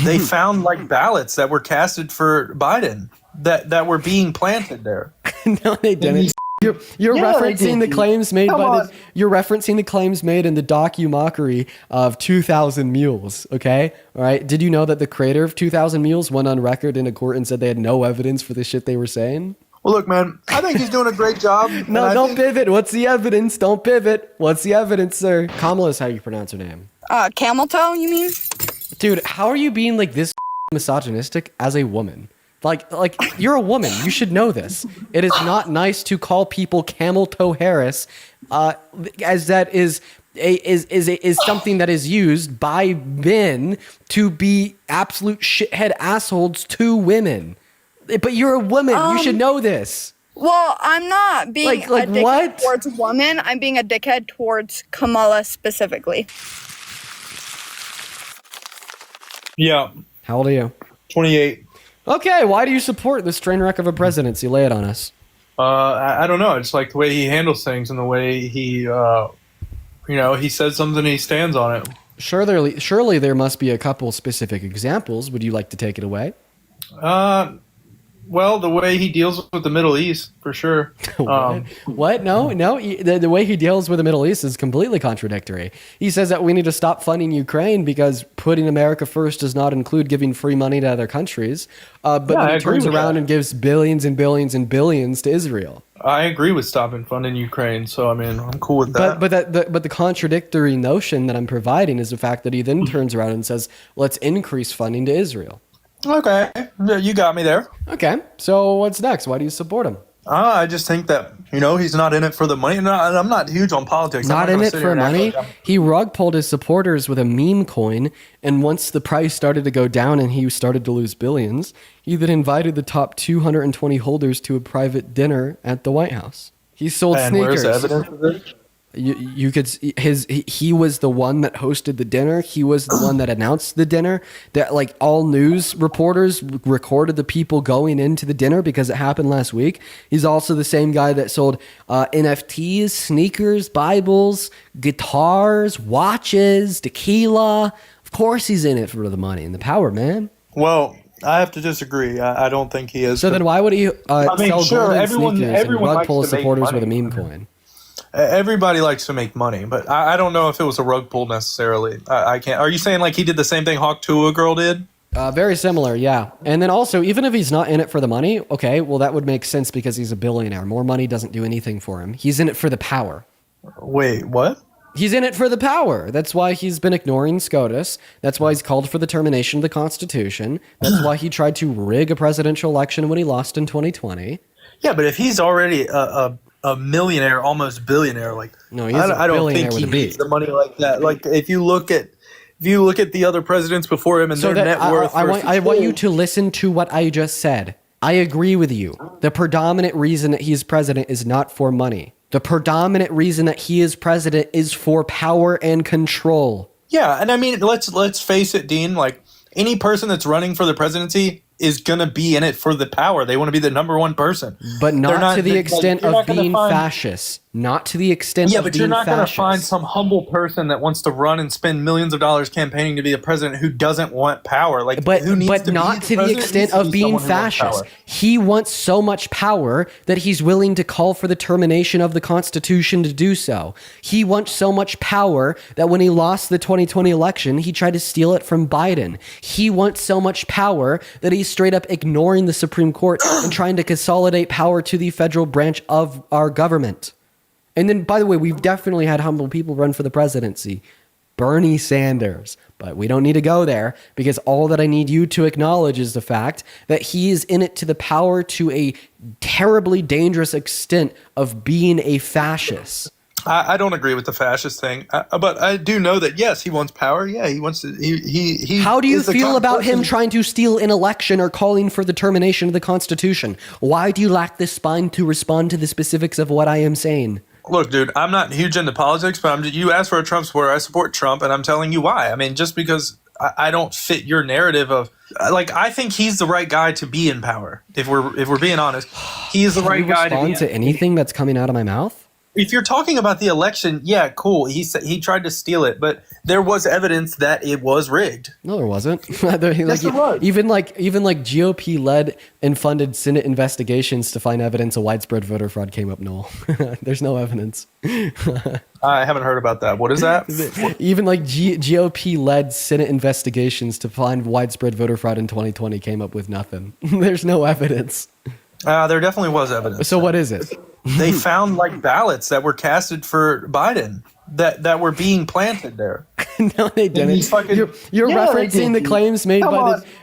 they found like ballots that were casted for Biden that were being planted there. No, they didn't. You're referencing the claims made you're referencing the claims made in the docu-mockery of 2,000 Mules, okay? All right. Did you know that the creator of 2,000 Mules went on record in a court and said they had no evidence for the shit they were saying? Well, look, man, I think he's doing a great job. No, don't pivot. What's the evidence? Don't pivot. What's the evidence, sir? Kamala is how you pronounce her name. Camel toe, you mean? Dude, how are you being like this misogynistic as a woman? Like you're a woman. You should know this. It is not nice to call people camel toe Harris, as that is something that is used by men to be absolute shithead assholes to women. But you're a woman. You should know this. Well, I'm not being a dickhead towards women. I'm being a dickhead towards Kamala specifically. Yeah. How old are you? 28. Okay, why do you support this train wreck of a presidency? Lay it on us. I don't know. It's like the way he handles things and the way he, he says something, he stands on it. Surely there must be a couple specific examples. Would you like to take it away? Well, the way he deals with the Middle East, for sure. What? No. The way he deals with the Middle East is completely contradictory. He says that we need to stop funding Ukraine because putting America first does not include giving free money to other countries. But then he turns around and gives billions and billions and billions to Israel. I agree with stopping funding Ukraine, so I mean, I'm cool with that. But the contradictory notion that I'm providing is the fact that he then turns around and says, let's increase funding to Israel. Okay, you got me there. Okay, so what's next? Why do you support him? I just think that, he's not in it for the money. No, I'm not huge on politics. Not in it for money? He rug pulled his supporters with a meme coin, and once the price started to go down and he started to lose billions, he then invited the top 220 holders to a private dinner at the White House. He sold sneakers. Where's the evidence of this? You could he was the one that hosted the dinner. He was the one that announced the dinner. That like all news reporters recorded the people going into the dinner because it happened last week. He's also the same guy that sold NFTs, sneakers, Bibles, guitars, watches, tequila. Of course, he's in it for the money and the power, man. Well, I have to disagree. I don't think he is. So then, why would he sell golden sneakers and rug pull his supporters with a meme coin? Everybody likes to make money, but I don't know if it was a rug pull necessarily. I can't. Are you saying like he did the same thing Hawk Tuah girl did? Very similar, yeah. And then also, even if he's not in it for the money, okay, well, that would make sense because he's a billionaire. More money doesn't do anything for him. He's in it for the power. Wait, what? He's in it for the power. That's why he's been ignoring SCOTUS. That's why he's called for the termination of the Constitution. That's why he tried to rig a presidential election when he lost in 2020. Yeah, but if he's already a millionaire, almost billionaire, like no, I don't think he needs the money like that. Like if you look at the other presidents before him and their net worth. I want you to listen to what I just said. I agree with you. The predominant reason that he's president is not for money. The predominant reason that he is president is for power and control. Yeah, and I mean, let's face it, Dean. Like any person that's running for the presidency is going to be in it for the power. They want to be the number one person. But not to the extent of being fascist. Not to the extent of being fascist. Yeah, but you're not going to find some humble person that wants to run and spend millions of dollars campaigning to be a president who doesn't want power. Like, but who needs to not to the extent of being fascist. He wants so much power that he's willing to call for the termination of the Constitution to do so. He wants so much power that when he lost the 2020 election, he tried to steal it from Biden. He wants so much power that he's straight up ignoring the Supreme Court and trying to consolidate power to the federal branch of our government. And then, by the way, we've definitely had humble people run for the presidency. Bernie Sanders. But we don't need to go there because all that I need you to acknowledge is the fact that he is in it to the power to a terribly dangerous extent of being a fascist. I don't agree with the fascist thing, but I do know that, yes, he wants power. Yeah, he wants to. He How do you feel about him trying to steal an election or calling for the termination of the Constitution? Why do you lack the spine to respond to the specifics of what I am saying? Look, dude, I'm not huge into politics, but you asked for a Trump supporter. I support Trump, and I'm telling you why. I mean, just because I don't fit your narrative of, like, I think he's the right guy to be in power. If we're being honest, he is the right guy to be. Respond to anything that's coming out of my mouth? if you're talking about the election, yeah, cool. He said he tried to steal it, but there was evidence that it was rigged. No, there wasn't. There was. Even like GOP led and funded Senate investigations to find evidence of widespread voter fraud came up null. There's no evidence. I haven't heard about that. What is that? Even like GOP led Senate investigations to find widespread voter fraud in 2020 came up with nothing. There's no evidence. There definitely was evidence. So what is it? They found like ballots that were casted for Biden that were being planted there. No, they didn't. You're referencing the claims made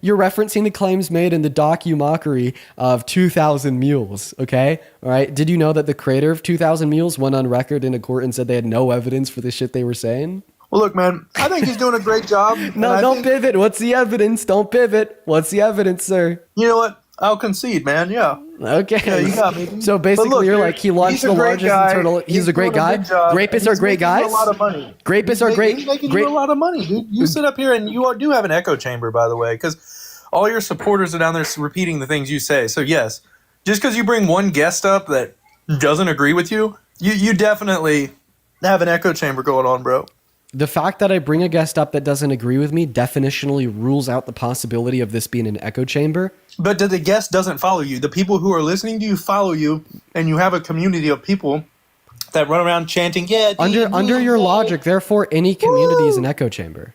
you're referencing the claims made in the docu-mockery of 2,000 Mules. Okay, all right. Did you know that the creator of 2,000 Mules went on record in a court and said they had no evidence for the shit they were saying? Well, look, man, I think he's doing a great job. No, don't pivot. What's the evidence? Don't pivot. What's the evidence, sir? You know what? I'll concede, man. Yeah. Okay. Yeah, you got me. So basically, look, you're like, he launched the largest internal. He's a great guy. Rapists are great guys. A lot of money. Rapists are great. He's making you a lot of money, dude. You sit up here and you do have an echo chamber, by the way, because all your supporters are down there repeating the things you say. So yes, just because you bring one guest up that doesn't agree with you, you definitely have an echo chamber going on, bro. The fact that I bring a guest up that doesn't agree with me definitionally rules out the possibility of this being an echo chamber. But the guest doesn't follow you. The people who are listening to you follow you, and you have a community of people that run around chanting, yeah, Dean, under your logic, therefore any community is an echo chamber.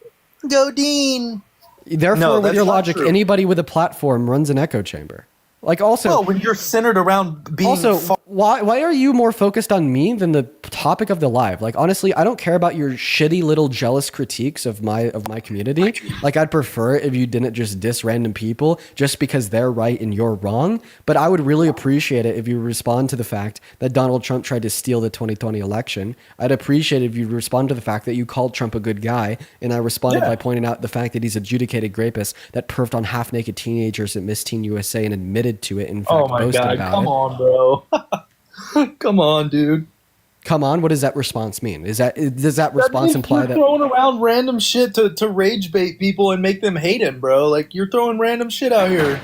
Go Dean. Therefore, with your logic, anybody with a platform runs an echo chamber. Like also, when you're centered around being why are you more focused on me than the topic of the live? Like honestly, I don't care about your shitty little jealous critiques of my community. Like I'd prefer if you didn't just diss random people just because they're right and you're wrong. But I would really appreciate it if you respond to the fact that Donald Trump tried to steal the 2020 election. I'd appreciate it if you respond to the fact that you called Trump a good guy, and I responded by pointing out the fact that he's adjudicated rapist that perfed on half-naked teenagers at Miss Teen USA and admitted to it. In fact, boasted about it. Come on, bro. Come on, dude. Come on. What does that response mean? Does that response imply that throwing around random shit to rage bait people and make them hate him, bro? Like you're throwing random shit out here.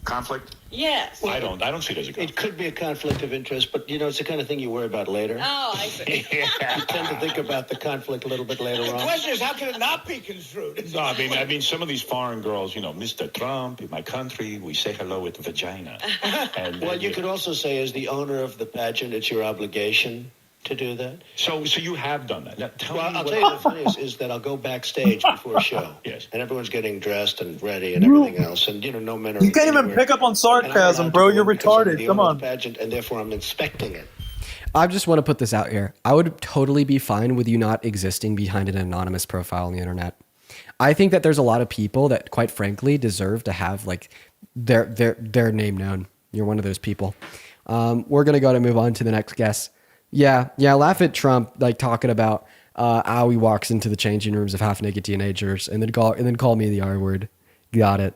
Conflict? Yes. I don't see it as a conflict. It could be a conflict of interest, but it's the kind of thing you worry about later. Oh, I see. You tend to think about the conflict a little bit later on. The question is, how can it not be construed? No, I mean, some of these foreign girls, Mr. Trump, in my country, we say hello with vagina. And, well, you could also say, as the owner of the pageant, it's your obligation to do that. So you have done that. Now, I'll tell you the funny is that I'll go backstage before a show. Yes. And everyone's getting dressed and ready and everything else. And, no men are... You can't even pick up on sarcasm, bro. You're retarded. Come on. Pageant, and therefore I'm inspecting it. I just want to put this out here. I would totally be fine with you not existing behind an anonymous profile on the internet. I think that there's a lot of people that, quite frankly, deserve to have like their name known. You're one of those people. We're going to go to move on to the next guest. Yeah. Laugh at Trump, like talking about how he walks into the changing rooms of half-naked teenagers, and then call me the R word. Got it,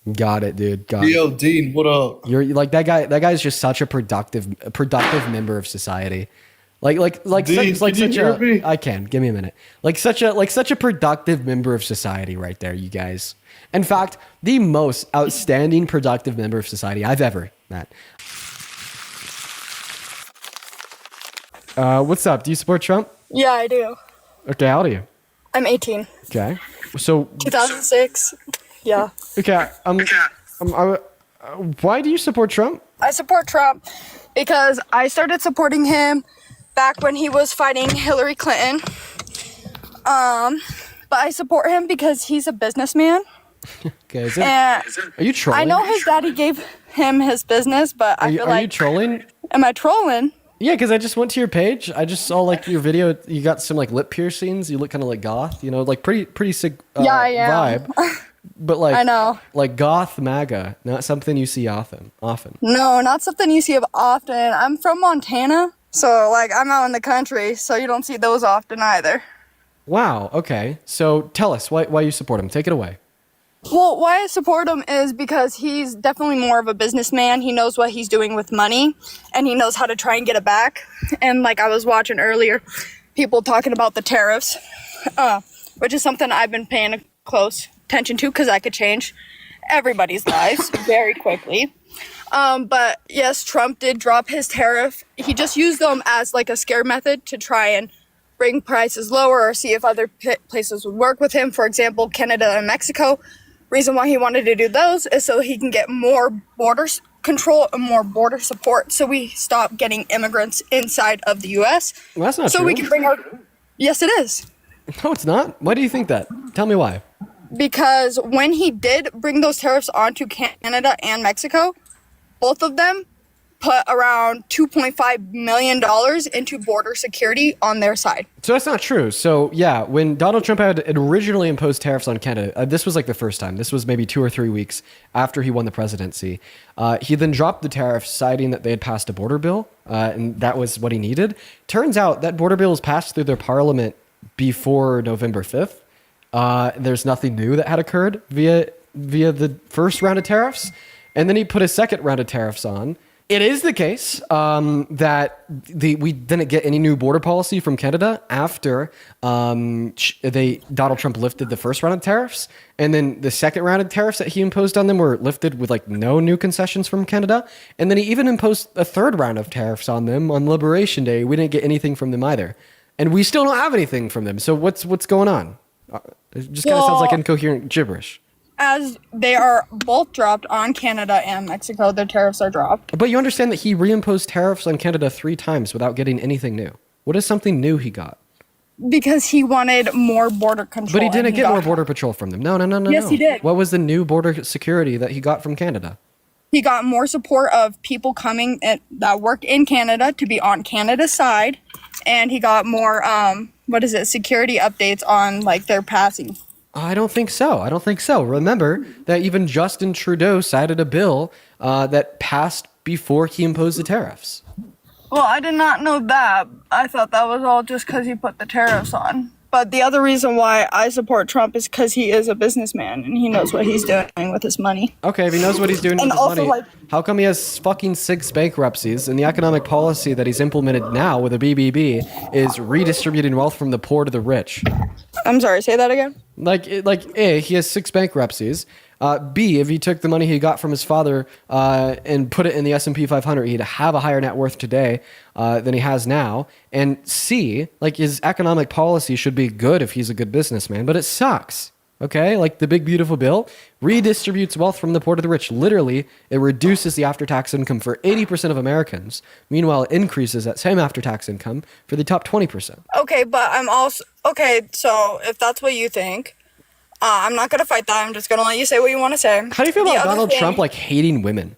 dude. Yo, Dean, what up? You're like that guy. That guy's just such a productive member of society. Dean, I can give me a minute. Such a productive member of society, right there, you guys. In fact, the most outstanding productive member of society I've ever met. What's up? Do you support Trump? Yeah, I do. Okay, how old are you? I'm 18. Okay. So 2006. Yeah. Okay. Why do you support Trump? I support Trump because I started supporting him back when he was fighting Hillary Clinton. But I support him because he's a businessman. Okay. Are you trolling? I know his daddy gave him his business, but I feel like... Are you trolling? Am I trolling? Yeah, because I just went to your page. I just saw your video. You got some lip piercings. You look kind of like goth. Pretty sick I am. vibe. But I know. Like goth MAGA, not something you see often. No, not something you see often. I'm from Montana, so I'm out in the country, so you don't see those often either. Wow. Okay. So tell us why you support him. Take it away. Well, why I support him is because he's definitely more of a businessman. He knows what he's doing with money, and he knows how to try and get it back. And I was watching earlier, people talking about the tariffs, which is something I've been paying close attention to because I could change everybody's lives very quickly. But yes, Trump did drop his tariff. He just used them as like a scare method to try and bring prices lower or see if other places would work with him. For example, Canada and Mexico. Reason why he wanted to do those is so he can get more border control and more border support, so we stop getting immigrants inside of the U.S. Well, that's not so true. we can bring our. Yes, it is. No, it's not. Why do you think that? Tell me why. Because when he did bring those tariffs onto Canada and Mexico, both of them put around $2.5 million into border security on their side. So that's not true. So yeah, when Donald Trump had originally imposed tariffs on Canada, this was like the first time. This was maybe 2 or 3 weeks after he won the presidency. He then dropped the tariffs, citing that they had passed a border bill, and that was what he needed. Turns out that border bill was passed through their parliament before November 5th. There's nothing new that had occurred via the first round of tariffs. And then he put a second round of tariffs on. It is the case that we didn't get any new border policy from Canada after Donald Trump lifted the first round of tariffs, and then the second round of tariffs that he imposed on them were lifted with like no new concessions from Canada, and then he even imposed a third round of tariffs on them on Liberation Day. We didn't get anything from them either, and we still don't have anything from them. So what's going on? It just kind of sounds like incoherent gibberish. As they are both dropped on Canada and Mexico, their tariffs are dropped. But you understand that he reimposed tariffs on Canada 3 times without getting anything new. What is something new he got? Because he wanted more border control. But he didn't get more border patrol from them. No. Yes, he did. What was the new border security that he got from Canada? He got more support of people coming that work in Canada to be on Canada's side. And he got more, security updates on like their passing. I don't think so. Remember that even Justin Trudeau cited a bill that passed before he imposed the tariffs. Well, I did not know that. I thought that was all just because he put the tariffs on. But the other reason why I support Trump is because he is a businessman and he knows what he's doing with his money. Okay, if he knows what he's doing with his also, money, how come he has fucking 6 bankruptcies and the economic policy that he's implemented now with a BBB is redistributing wealth from the poor to the rich? I'm sorry, say that again? A, he has 6 bankruptcies. B, if he took the money he got from his father and put it in the S&P 500, he'd have a higher net worth today than he has now. And C, like his economic policy should be good if he's a good businessman, but it sucks. Okay, like the big beautiful bill redistributes wealth from the poor to the rich. Literally, it reduces the after-tax income for 80% of Americans. Meanwhile, it increases that same after-tax income for the top 20%. Okay, but I'm also so if that's what you think, I'm not gonna fight that. I'm just gonna let you say what you want to say. How do you feel about Donald Trump like hating women?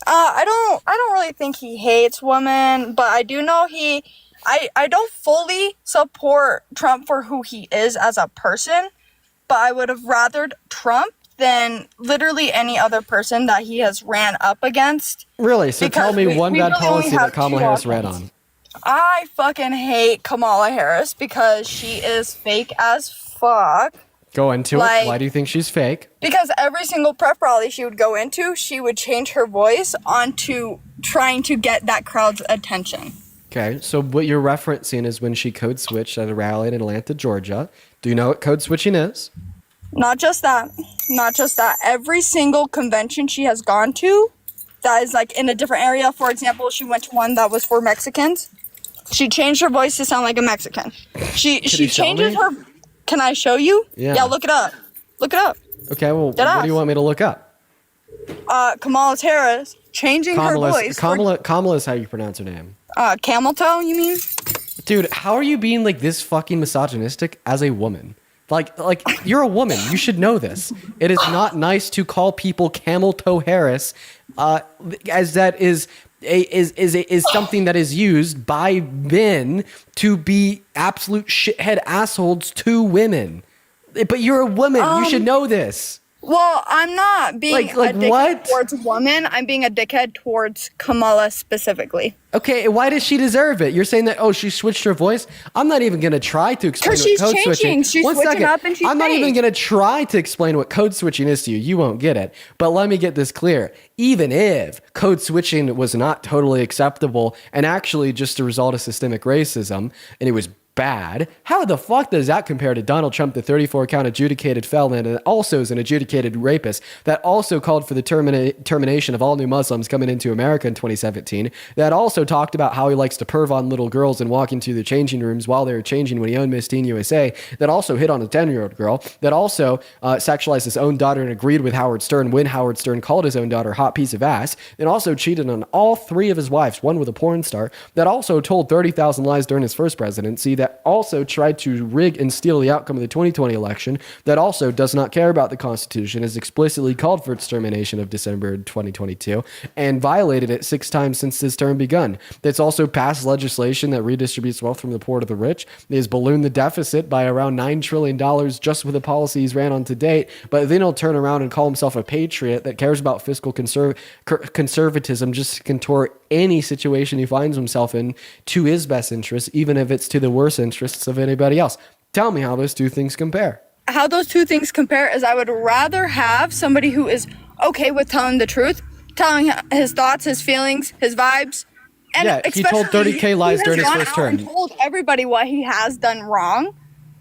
I don't really think he hates women, but I do know I don't fully support Trump for who he is as a person, but I would have rathered Trump than literally any other person that he has ran up against. Really? So tell me one bad really policy that have Kamala two Harris ran options. on. I fucking hate Kamala Harris because she is fake as fuck. Go into it. Why do you think she's fake? Because every single prep rally she would go into, she would change her voice onto trying to get that crowd's attention. Okay, so what you're referencing is when she code switched at a rally in Atlanta, Georgia. Do you know what code switching is? Not just that. Every single convention she has gone to that is like in a different area. For example, she went to one that was for Mexicans. She changed her voice to sound like a Mexican. She changes her. Can I show you? Yeah, look it up. Okay, well, what do you want me to look up? Kamala Harris changing her voice. Kamala is how you pronounce her name. Camel toe, you mean? Dude, how are you being like this fucking misogynistic as a woman? Like you're a woman. You should know this. It is not nice to call people camel toe Harris, as that is something that is used by men to be absolute shithead assholes to women. But you're a woman. You should know this. Well, I'm not being a dickhead towards women. I'm being a dickhead towards Kamala specifically. Okay, why does she deserve it? You're saying that, she switched her voice? I'm not even going to try to explain what code switching is. She's switching up and she's I'm not even going to try to explain what code switching is to you. You won't get it. But let me get this clear. Even if code switching was not totally acceptable and actually just a result of systemic racism, and it was bad. How the fuck does that compare to Donald Trump, the 34-count adjudicated felon and also is an adjudicated rapist that also called for the termination of all new Muslims coming into America in 2017, that also talked about how he likes to perv on little girls and walk into the changing rooms while they were changing when he owned Miss Teen USA, that also hit on a 10-year-old girl, that also sexualized his own daughter and agreed with Howard Stern when Howard Stern called his own daughter a hot piece of ass, and also cheated on all 3 of his wives, one with a porn star, that also told 30,000 lies during his first presidency, that also tried to rig and steal the outcome of the 2020 election, that also does not care about the Constitution, has explicitly called for its termination of December 2022, and violated it 6 times since his term begun. That's also passed legislation that redistributes wealth from the poor to the rich. It has ballooned the deficit by around $9 trillion just with the policies ran on to date, but then he'll turn around and call himself a patriot that cares about fiscal conservatism just to contort any situation he finds himself in to his best interest, even if it's to the worst interests of anybody else. Tell me how those 2 things compare. How those 2 things compare is I would rather have somebody who is okay with telling the truth, telling his thoughts, his feelings, his vibes. And yeah, he told 30K lies during his first term. He told everybody what he has done wrong.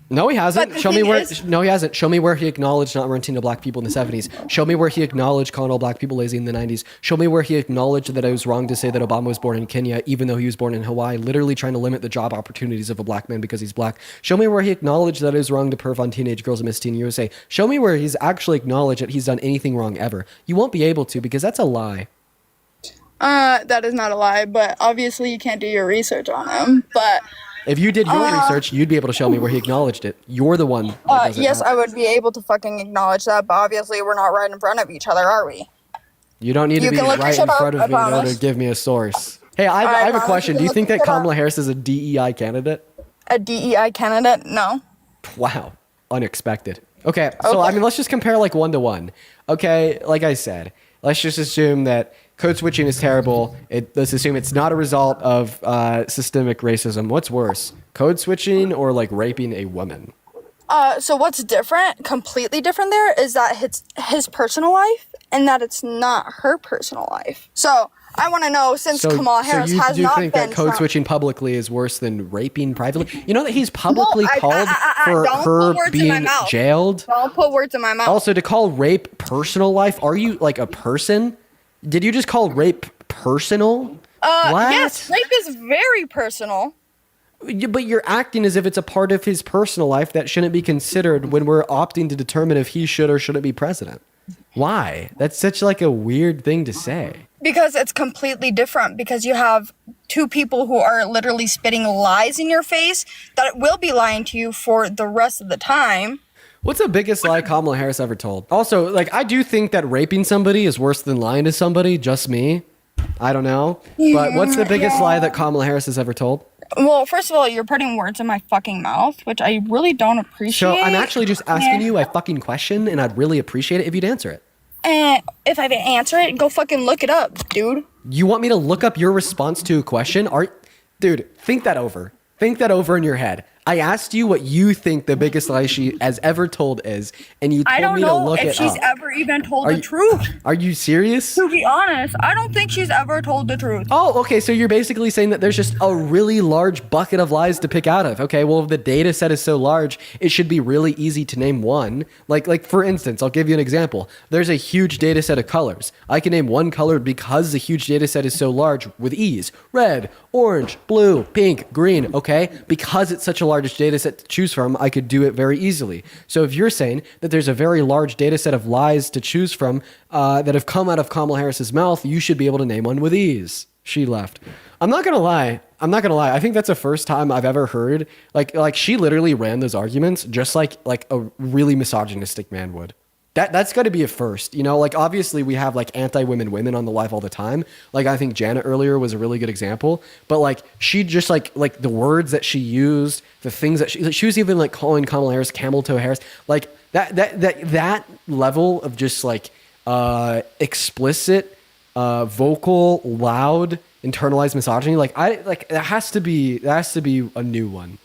No, he hasn't. Show me where. No, he hasn't. Show me where he acknowledged not renting to black people in the 70s. Show me where he acknowledged calling all black people lazy in the 90s. Show me where he acknowledged that it was wrong to say that Obama was born in Kenya, even though he was born in Hawaii, literally trying to limit the job opportunities of a black man because he's black. Show me where he acknowledged that it was wrong to perv on teenage girls in Miss Teen USA. Show me where he's actually acknowledged that he's done anything wrong ever. You won't be able to because that's a lie. That is not a lie, but obviously you can't do your research on him. But if you did your research, you'd be able to show me where he acknowledged it. You're the one. Yes, I would be able to fucking acknowledge that, but obviously we're not right in front of each other, are we? You don't need to be right in front of me in order to give me a source. Hey, I have a question. Do you think that Kamala Harris is a DEI candidate? A DEI candidate? No. Wow. Unexpected. Okay, so I mean, let's just compare like 1 to 1. Okay, like I said, let's just assume that code switching is terrible. Let's assume it's not a result of systemic racism. What's worse, code switching or like raping a woman? So what's different, completely different there, is that it's his personal life and that it's not her personal life. So I want to know, since Kamala Harris has not been... So you think that code switching publicly is worse than raping privately? You know that he's publicly called for her being jailed? Don't put words in my mouth. Also, to call rape personal life, are you like a person? Did you just call rape personal? What? Yes, rape is very personal. But you're acting as if it's a part of his personal life that shouldn't be considered when we're opting to determine if he should or shouldn't be president. Why? That's such like a weird thing to say. Because it's completely different. Because you have 2 people who are literally spitting lies in your face that will be lying to you for the rest of the time. What's the biggest lie Kamala Harris ever told? Also, like, I do think that raping somebody is worse than lying to somebody. Just me. I don't know. But what's the biggest lie that Kamala Harris has ever told? Well, first of all, you're putting words in my fucking mouth, which I really don't appreciate. So I'm actually just asking you a fucking question, and I'd really appreciate it if you'd answer it. And if I answer it, go fucking look it up, dude. You want me to look up your response to a question? Dude, think that over. Think that over in your head. I asked you what you think the biggest lie she has ever told is, and you told me to look it up. I don't know if she's ever even told the truth. Are you serious? To be honest, I don't think she's ever told the truth. Oh, okay, so you're basically saying that there's just a really large bucket of lies to pick out of. Okay, well, if the data set is so large, it should be really easy to name one. Like for instance, I'll give you an example. There's a huge data set of colors. I can name one color because the huge data set is so large with ease. Red, orange, blue, pink, green, okay? Because it's such a large data set to choose from, I could do it very easily. So if you're saying that there's a very large data set of lies to choose from that have come out of Kamala Harris's mouth, you should be able to name one with ease. She left. I'm not gonna lie. I think that's the first time I've ever heard like she literally ran those arguments just like a really misogynistic man would. That's got to be a first, you know, like obviously we have like anti-women women on the live all the time. Like I think Janet earlier was a really good example, but like she just like the words that she used, the things that she was even like calling Kamala Harris camel toe Harris, like that level of just like explicit, vocal, loud, internalized misogyny. Like it has to be a new one.